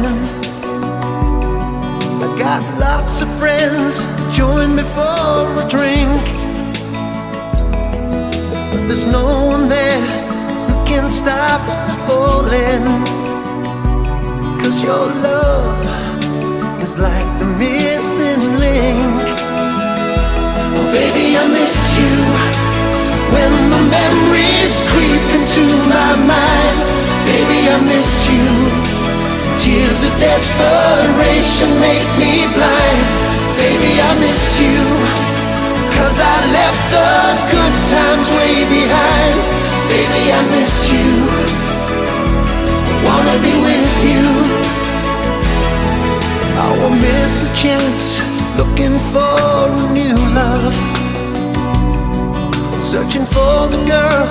falling. I got lots of friends, join me for a drink, but there's no one there who can stop falling. 'Cause your love is like the missing link. Oh baby, I miss you when the memories creep into my mind. Baby, I miss you. Tears of desperation make me blind. Baby, I miss you, 'cause I left the good times way behind. Baby, I miss you, wanna be with you. I won't miss a chance, looking for a new love, searching for the girl